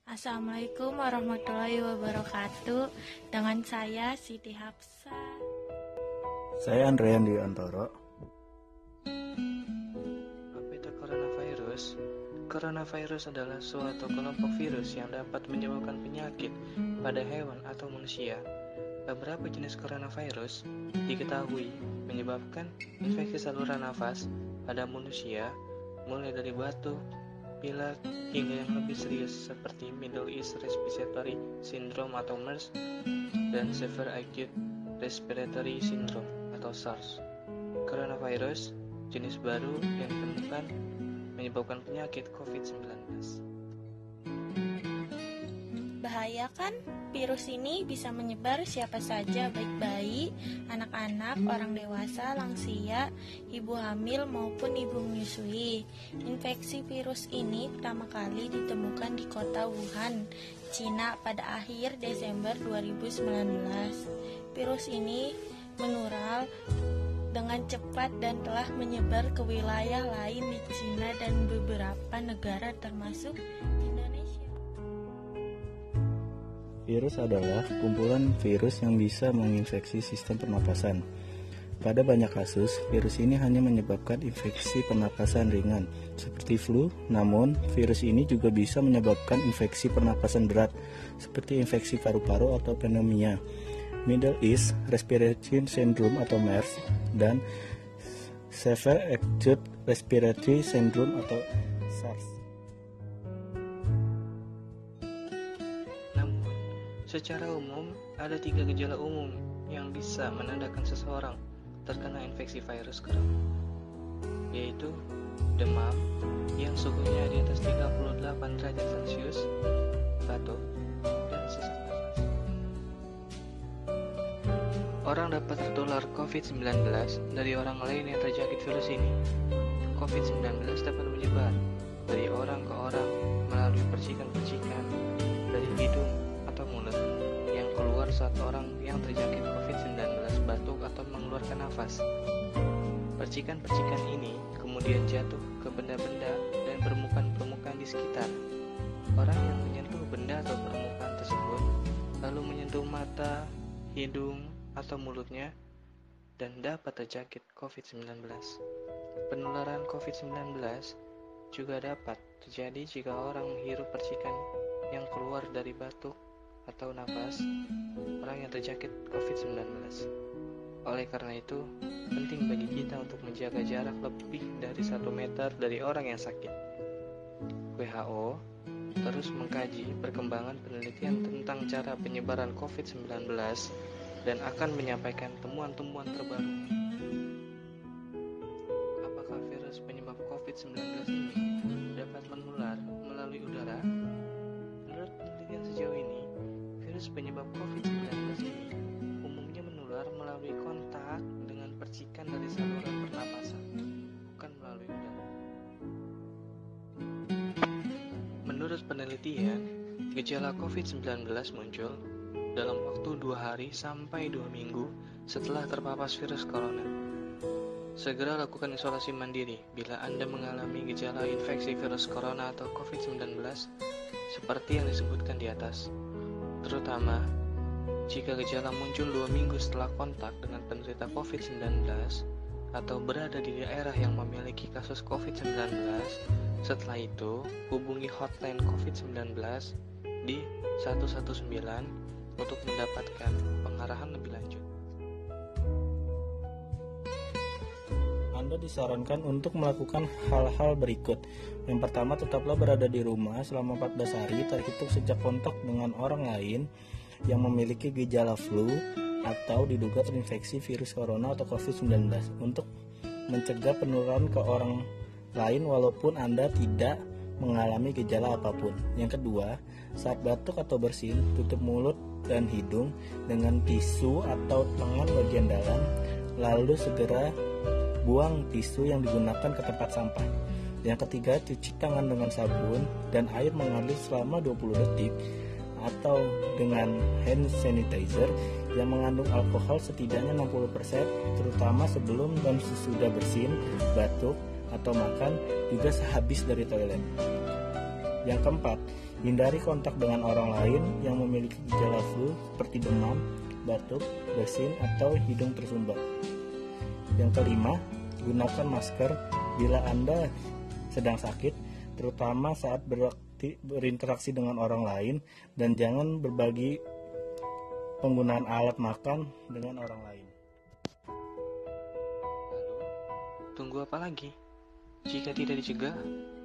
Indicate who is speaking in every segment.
Speaker 1: Assalamualaikum warahmatullahi wabarakatuh. Dengan saya Siti Hapsa.
Speaker 2: Saya Andrean Diantoro.
Speaker 3: Apa itu coronavirus? Coronavirus adalah suatu kelompok virus yang dapat menyebabkan penyakit pada hewan atau manusia. Beberapa jenis coronavirus diketahui menyebabkan infeksi saluran nafas pada manusia, mulai dari batuk, pilek, hingga yang lebih serius seperti Middle East Respiratory Syndrome atau MERS dan Severe Acute Respiratory Syndrome atau SARS. Coronavirus jenis baru yang ditemukan menyebabkan penyakit COVID-19.
Speaker 1: Bahaya kan? Virus ini bisa menyebar siapa saja, baik bayi, anak-anak, orang dewasa, lansia, ibu hamil maupun ibu menyusui. Infeksi virus ini pertama kali ditemukan di kota Wuhan, Cina pada akhir Desember 2019. Virus ini menular dengan cepat dan telah menyebar ke wilayah lain di Cina dan beberapa negara termasuk Indonesia.
Speaker 2: Virus adalah kumpulan virus yang bisa menginfeksi sistem pernapasan. Pada banyak kasus, virus ini hanya menyebabkan infeksi pernapasan ringan, seperti flu, namun virus ini juga bisa menyebabkan infeksi pernapasan berat, seperti infeksi paru-paru atau pneumonia, Middle East Respiratory Syndrome atau MERS, dan Severe Acute Respiratory Syndrome atau SARS.
Speaker 3: Secara umum, ada 3 gejala umum yang bisa menandakan seseorang terkena infeksi virus corona, yaitu demam yang suhunya di atas 38 derajat Celcius, batuk, dan sesak nafas. Orang dapat tertular COVID-19 dari orang lain yang terjangkit virus ini. COVID-19 dapat menyebar dari orang ke orang melalui percikan-percikan dari hidung atau mulut yang keluar saat orang yang terjangkit COVID-19 batuk atau mengeluarkan nafas. Percikan-percikan ini kemudian jatuh ke benda-benda dan permukaan-permukaan di sekitar. Orang yang menyentuh benda atau permukaan tersebut lalu menyentuh mata, hidung, atau mulutnya dan dapat terjangkit COVID-19. Penularan COVID-19 juga dapat terjadi jika orang menghirup percikan yang keluar dari batuk atau nafas orang yang terjangkit COVID-19. Oleh karena itu, penting bagi kita untuk menjaga jarak lebih dari 1 meter dari orang yang sakit. WHO terus mengkaji perkembangan penelitian tentang cara penyebaran COVID-19 dan akan menyampaikan temuan-temuan terbaru. Apakah virus penyebab COVID-19 ini dapat menular melalui udara? Menurut penelitian sejauh ini, virus penyebab COVID-19 ini umumnya menular melalui kontak dengan percikan dari saluran pernapasan, bukan melalui udara. Menurut penelitian, gejala COVID-19 muncul dalam waktu 2 hari sampai 2 minggu setelah terpapar virus corona. Segera lakukan isolasi mandiri bila Anda mengalami gejala infeksi virus corona atau COVID-19 seperti yang disebutkan di atas. Terutama jika gejala muncul 2 minggu setelah kontak dengan penderita COVID-19 atau berada di daerah yang memiliki kasus COVID-19. Setelah itu, hubungi hotline COVID-19 di 119 untuk mendapatkan pengarahan lebih lanjut.
Speaker 2: Anda disarankan untuk melakukan hal-hal berikut. Yang pertama, tetaplah berada di rumah selama 14 hari terhitung sejak kontak dengan orang lain yang memiliki gejala flu atau diduga terinfeksi virus corona atau COVID-19 untuk mencegah penularan ke orang lain walaupun Anda tidak mengalami gejala apapun. Yang kedua, saat batuk atau bersin, tutup mulut dan hidung dengan tisu atau lengan bagian dalam, lalu segera buang tisu yang digunakan ke tempat sampah. Yang ketiga, cuci tangan dengan sabun dan air mengalir selama 20 detik atau dengan hand sanitizer yang mengandung alkohol setidaknya 60%, terutama sebelum dan sesudah bersin, batuk, atau makan, juga sehabis dari toilet. Yang keempat, hindari kontak dengan orang lain yang memiliki gejala flu seperti demam, batuk, bersin, atau hidung tersumbat. Yang kelima, gunakan masker bila Anda sedang sakit, terutama saat berinteraksi dengan orang lain, dan jangan berbagi penggunaan alat makan dengan orang lain.
Speaker 3: Lalu, tunggu apa lagi? Jika tidak dicegah,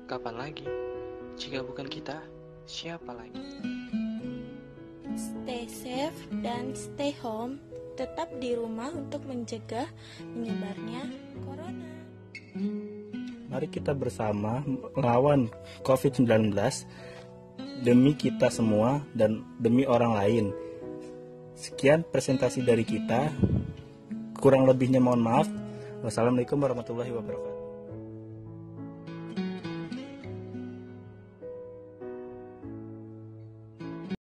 Speaker 3: kapan lagi? Jika bukan kita, siapa lagi?
Speaker 1: Stay safe dan stay home. Tetap di rumah untuk mencegah menyebarnya corona.
Speaker 2: Mari kita bersama melawan COVID-19 demi kita semua dan demi orang lain. Sekian presentasi dari kita. Kurang lebihnya mohon maaf. Wassalamualaikum warahmatullahi wabarakatuh.